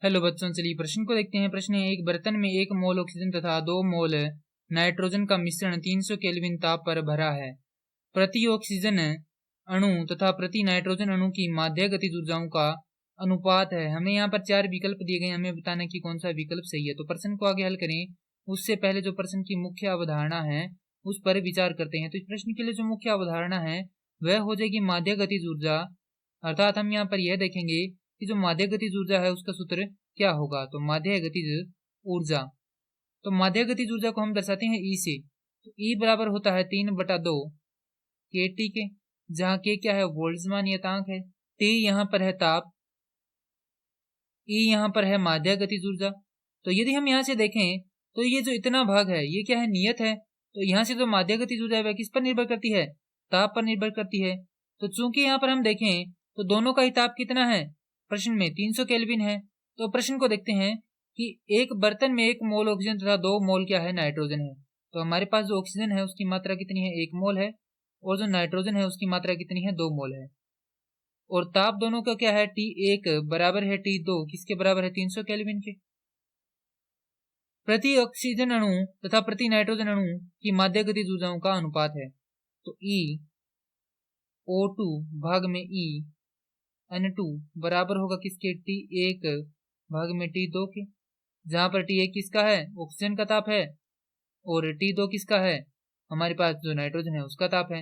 Hello बच्चों, चलिए प्रश्न को देखते हैं। प्रश्न है, एक बर्तन में 1 मोल ऑक्सीजन तथा 2 मोल नाइट्रोजन का मिश्रण 300 केल्विन ताप पर भरा है। प्रति ऑक्सीजन अणु तथा प्रति नाइट्रोजन अणु की माध्य गतिज ऊर्जाओं का अनुपात है। हमें यहाँ पर 4 विकल्प दिए गए, हमें बताना कि कौन सा विकल्प सही है। तो प्रश्न को आगे हल करें उससे पहले जो प्रश्न की मुख्य अवधारणा है उस पर विचार करते हैं। तो इस प्रश्न के लिए जो मुख्य अवधारणा है वह हो जाएगी माध्य गतिज ऊर्जा। अर्थात हम यहाँ पर यह देखेंगे कि जो माध्य गतिज ऊर्जा है उसका सूत्र क्या होगा। तो माध्य गतिज ऊर्जा, तो माध्य गतिज ऊर्जा को हम दर्शाते हैं ई से। तो ई बराबर होता है 3/2 kT के, जहाँ के क्या है बोल्ट्जमान नियतांक है, टी यहाँ पर है ताप, ई यहाँ पर है माध्य गतिज ऊर्जा। तो यदि हम यहाँ से देखें तो ये जो इतना भाग है ये क्या है, नियत है। तो यहाँ से जो माध्य गतिज ऊर्जा है वह किस पर निर्भर करती है, ताप पर निर्भर करती है। तो चूंकि यहाँ पर हम देखें तो दोनों का ही ताप कितना है, प्रश्न में 300 केल्विन है। तो प्रश्न को देखते हैं कि एक बर्तन में 1 मोल ऑक्सीजन तथा 2 मोल क्या है, नाइट्रोजन है। तो हमारे पास जो ऑक्सीजन है उसकी मात्रा कितनी है, 1 मोल है, और जो नाइट्रोजन है उसकी मात्रा कितनी है, 2 मोल है। और ताप दोनों का क्या है, T1 बराबर है T2 किसके बराबर है, 300 केल्विन के। प्रति ऑक्सीजन अणु तथा प्रति नाइट्रोजन अणु की माध्य गतिज ऊर्जाओं का अनुपात है। तो E O2 भाग में E N2 बराबर होगा किसके, T1 भाग में T2 के, जहां पर T1 किसका है, ऑक्सीजन का ताप है, और T2 किसका है, हमारे पास जो नाइट्रोजन है उसका ताप है।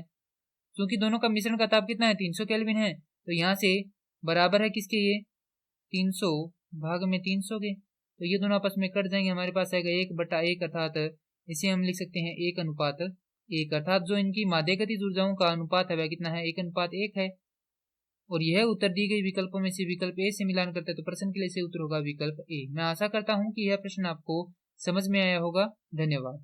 क्योंकि दोनों का मिश्रण का ताप कितना है, 300 केल्विन है, तो यहाँ से बराबर है किसके, ये 300 भाग में 300 के। तो ये दोनों आपस में कट जाएंगे, हमारे पास आएगा 1/1, अर्थात इसे हम लिख सकते हैं 1:1, अर्थात जो इनकी माध्य गतिज ऊर्जाओं का अनुपात है वह कितना है, 1:1 है। और यह उत्तर दी गई विकल्पों में से विकल्प ए से मिलान करते हैं, तो प्रश्न के लिए सही उत्तर होगा विकल्प ए। मैं आशा करता हूं कि यह प्रश्न आपको समझ में आया होगा। धन्यवाद।